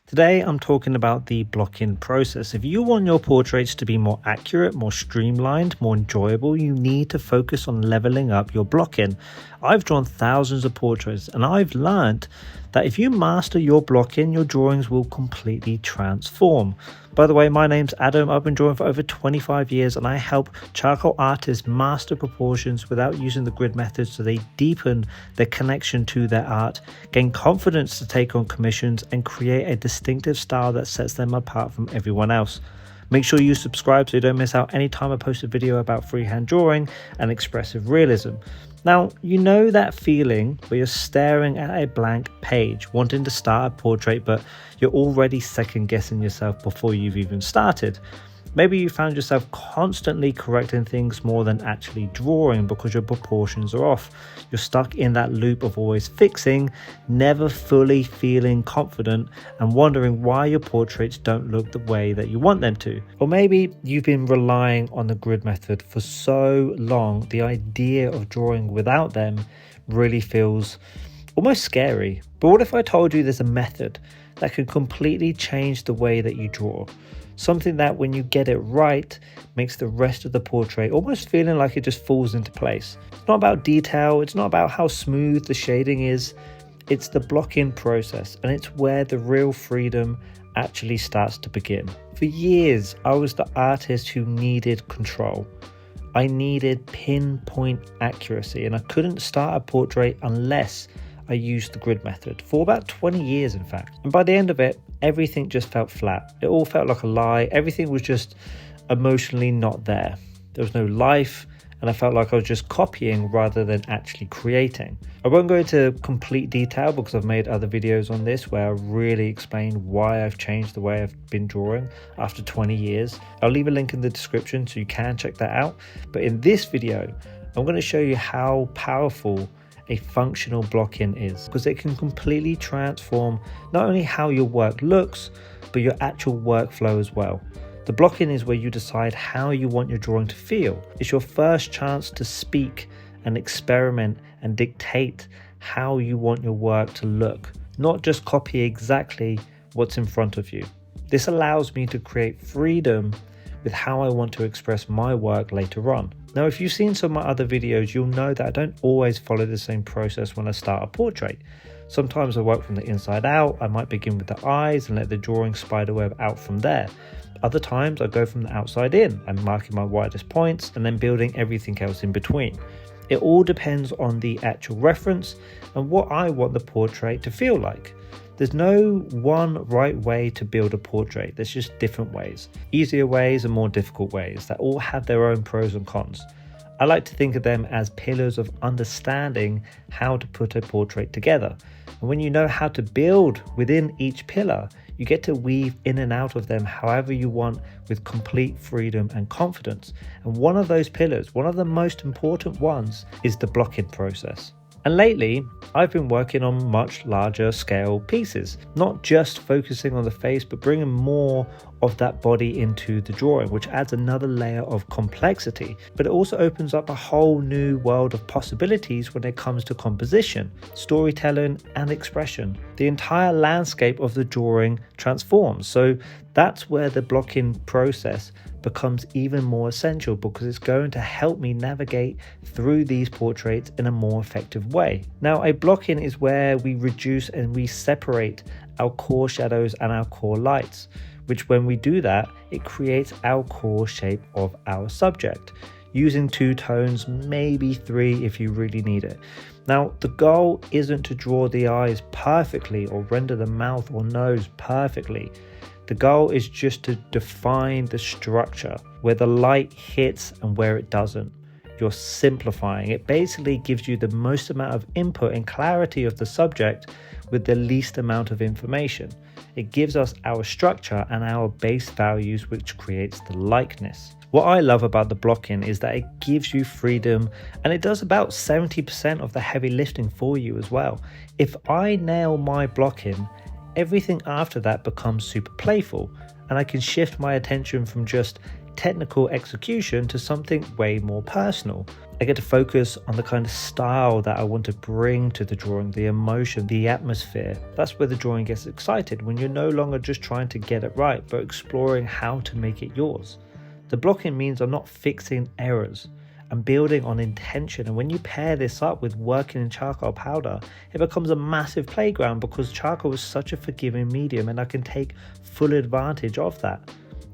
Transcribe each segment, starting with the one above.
Today, I'm talking about the blocking process. If you want your portraits to be more accurate, more streamlined, more enjoyable, you need to focus on leveling up your blocking. I've drawn thousands of portraits and I've learned that if you master your blocking, your drawings will completely transform. By the way, my name's Adam. I've been drawing for over 25 years and I help charcoal artists master proportions without using the grid method so they deepen their connection to their art, gain confidence to take on commissions, and create a distinctive style that sets them apart from everyone else. Make sure you subscribe so you don't miss out any time I post a video about freehand drawing and expressive realism. Now, you know that feeling where you're staring at a blank page, wanting to start a portrait, but you're already second guessing yourself before you've even started. Maybe you found yourself constantly correcting things more than actually drawing because your proportions are off. You're stuck in that loop of always fixing, never fully feeling confident, and wondering why your portraits don't look the way that you want them to. Or maybe you've been relying on the grid method for so long, the idea of drawing without them really feels almost scary. But what if I told you there's a method that could completely change the way that you draw? Something that when you get it right makes the rest of the portrait almost feeling like it just falls into place. It's not about detail, it's not about how smooth the shading is, it's the blocking process, and it's where the real freedom actually starts to begin. For years, I was the artist who needed control. I needed pinpoint accuracy, and I couldn't start a portrait unless I used the grid method for about 20 years, in fact. And by the end of it, everything just felt flat. It all felt like a lie. Everything was just emotionally not there. There was no life, and I felt like I was just copying rather than actually creating. I won't go into complete detail because I've made other videos on this where I really explain why I've changed the way I've been drawing after 20 years. I'll leave a link in the description so you can check that out. But in this video, I'm going to show you how powerful a functional block-in is, because it can completely transform not only how your work looks, but your actual workflow as well. The block-in is where you decide how you want your drawing to feel. It's your first chance to speak and experiment and dictate how you want your work to look, not just copy exactly what's in front of you. This allows me to create freedom with how I want to express my work later on. Now, if you've seen some of my other videos, you'll know that I don't always follow the same process when I start a portrait. Sometimes I work from the inside out. I might begin with the eyes and let the drawing spiderweb out from there. Other times I go from the outside in. I'm marking my widest points and then building everything else in between. It all depends on the actual reference and what I want the portrait to feel like. There's no one right way to build a portrait. There's just different ways, easier ways and more difficult ways that all have their own pros and cons. I like to think of them as pillars of understanding how to put a portrait together. And when you know how to build within each pillar, you get to weave in and out of them however you want with complete freedom and confidence. And one of those pillars, one of the most important ones, is the blocking process. And lately, I've been working on much larger scale pieces, not just focusing on the face, but bringing more of that body into the drawing, which adds another layer of complexity. But it also opens up a whole new world of possibilities when it comes to composition, storytelling, and expression. The entire landscape of the drawing transforms. So that's where the blocking process becomes even more essential, because it's going to help me navigate through these portraits in a more effective way. Now, a block-in is where we reduce and we separate our core shadows and our core lights, which when we do that, it creates our core shape of our subject, using 2 tones, maybe 3 if you really need it. Now, the goal isn't to draw the eyes perfectly or render the mouth or nose perfectly. The goal is just to define the structure, where the light hits and where it doesn't. You're simplifying. It basically gives you the most amount of input and clarity of the subject with the least amount of information. It gives us our structure and our base values, which creates the likeness. What I love about the block-in is that it gives you freedom, and it does about 70% of the heavy lifting for you as well. If I nail my block-in, everything after that becomes super playful, and I can shift my attention from just technical execution to something way more personal. I get to focus on the kind of style that I want to bring to the drawing, the emotion, the atmosphere. That's where the drawing gets excited, when you're no longer just trying to get it right, but exploring how to make it yours. The blocking means I'm not fixing errors. I'm building on intention, and when you pair this up with working in charcoal powder, it becomes a massive playground because charcoal is such a forgiving medium and I can take full advantage of that.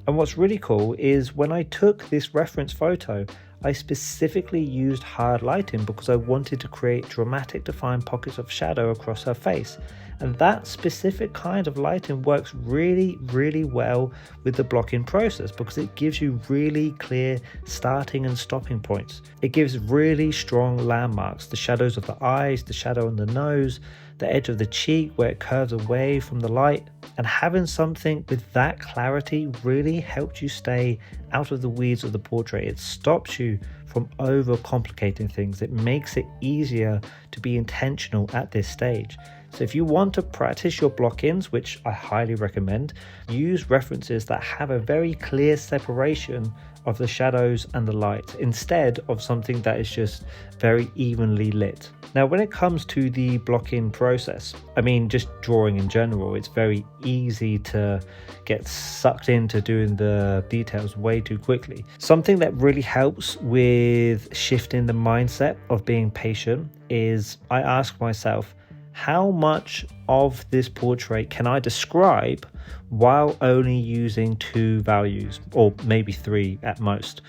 And what's really cool is when I took this reference photo, I specifically used hard lighting because I wanted to create dramatic defined pockets of shadow across her face. And that specific kind of lighting works really, really well with the blocking process because it gives you really clear starting and stopping points. It gives really strong landmarks, the shadows of the eyes, the shadow on the nose, the edge of the cheek where it curves away from the light. And having something with that clarity really helps you stay out of the weeds of the portrait. It stops you from overcomplicating things. It makes it easier to be intentional at this stage. So if you want to practice your block-ins, which I highly recommend, use references that have a very clear separation of the shadows and the light instead of something that is just very evenly lit. Now, when it comes to the block-in process, I mean, just drawing in general, it's very easy to get sucked into doing the details way too quickly. Something that really helps with shifting the mindset of being patient is I ask myself, how much of this portrait can I describe while only using 2 values, or maybe 3 at most?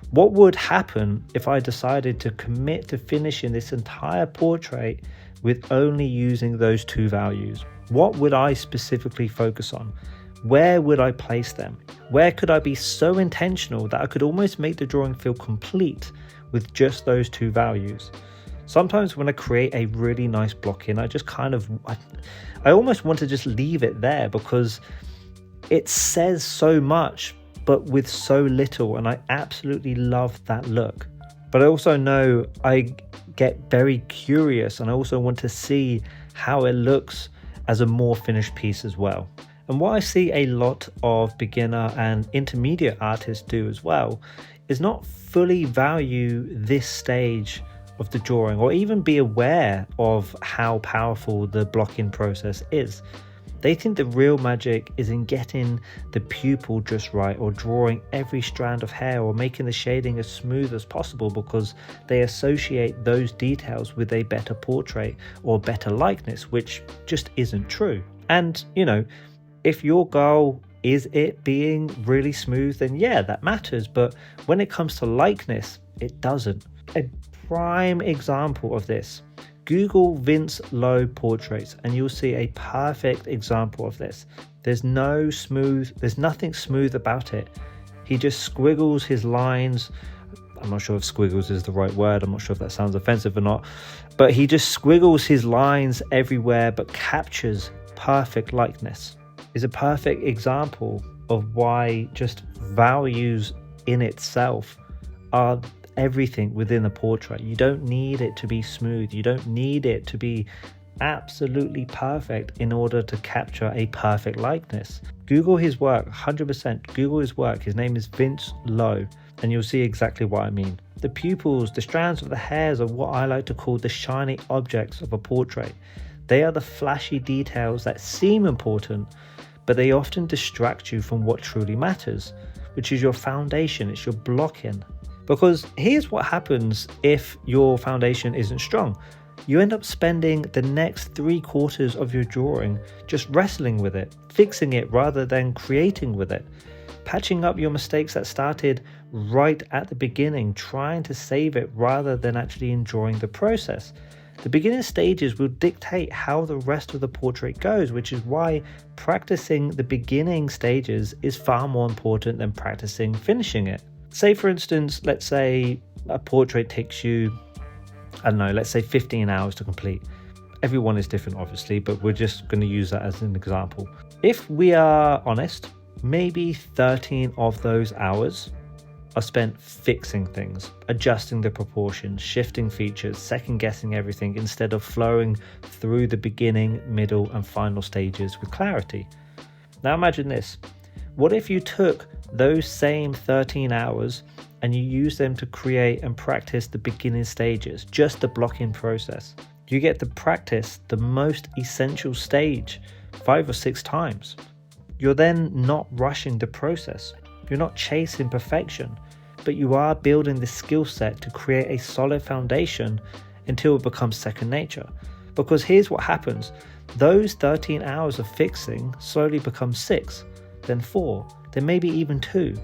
What would happen if I decided to commit to finishing this entire portrait with only using those 2 values? What would I specifically focus on? Where would I place them? Where could I be so intentional that I could almost make the drawing feel complete with just those 2 values? Sometimes when I create a really nice block in, I just I almost want to just leave it there because it says so much, but with so little, and I absolutely love that look. But I also know I get very curious and I also want to see how it looks as a more finished piece as well. And what I see a lot of beginner and intermediate artists do as well is not fully value this stage of the drawing or even be aware of how powerful the blocking process is. They think the real magic is in getting the pupil just right or drawing every strand of hair or making the shading as smooth as possible because they associate those details with a better portrait or better likeness, which just isn't true. And, you know, if your goal is it being really smooth, then yeah, that matters. But when it comes to likeness, it doesn't. A prime example of this, Google Vince Lowe portraits and you'll see a perfect example of this. There's nothing smooth about it. He just squiggles his lines. I'm not sure if squiggles is the right word. I'm not sure if that sounds offensive or not, but he just squiggles his lines everywhere but captures perfect likeness. Is a perfect example of why just values in itself are everything within a portrait. You don't need it to be smooth. You don't need it to be absolutely perfect in order to capture a perfect likeness. Google his work, 100%. Google his work. His name is Vince Lowe, and you'll see exactly what I mean. The pupils, the strands of the hairs are what I like to call the shiny objects of a portrait. They are the flashy details that seem important, but they often distract you from what truly matters, which is your foundation. It's your blocking. Because here's what happens if your foundation isn't strong. You end up spending the next 3/4 of your drawing just wrestling with it, fixing it rather than creating with it, patching up your mistakes that started right at the beginning, trying to save it rather than actually enjoying the process. The beginning stages will dictate how the rest of the portrait goes, which is why practicing the beginning stages is far more important than practicing finishing it. Say, for instance, let's say a portrait takes you, I don't know, let's say 15 hours to complete. Everyone is different, obviously, but we're just going to use that as an example. If we are honest, maybe 13 of those hours are spent fixing things, adjusting the proportions, shifting features, second guessing everything instead of flowing through the beginning, middle, and final stages with clarity. Now imagine this. What if you took those same 13 hours and you use them to create and practice the beginning stages, just the blocking process. You get to practice the most essential stage 5 or 6 times. You're then not rushing the process. You're not chasing perfection, but you are building the skill set to create a solid foundation until it becomes second nature. Because here's what happens. Those 13 hours of fixing slowly become 6, then 4, then maybe even 2.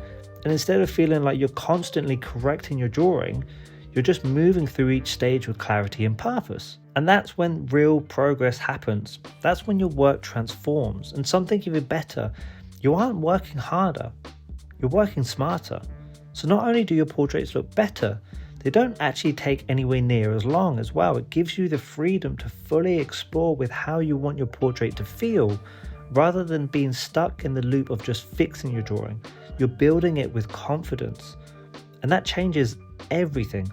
And instead of feeling like you're constantly correcting your drawing, you're just moving through each stage with clarity and purpose. And that's when real progress happens. That's when your work transforms. And something even better, you aren't working harder, you're working smarter. So not only do your portraits look better, they don't actually take anywhere near as long as well. It gives you the freedom to fully explore with how you want your portrait to feel, rather than being stuck in the loop of just fixing your drawing. You're building it with confidence, and that changes everything.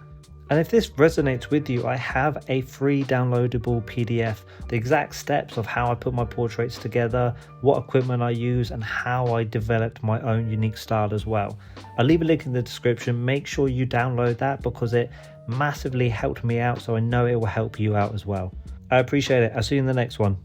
And if this resonates with you, I have a free downloadable PDF, the exact steps of how I put my portraits together, what equipment I use, and how I developed my own unique style as well. I'll leave a link in the description. Make sure you download that because it massively helped me out, so I know it will help you out as well. I appreciate it. I'll see you in the next one.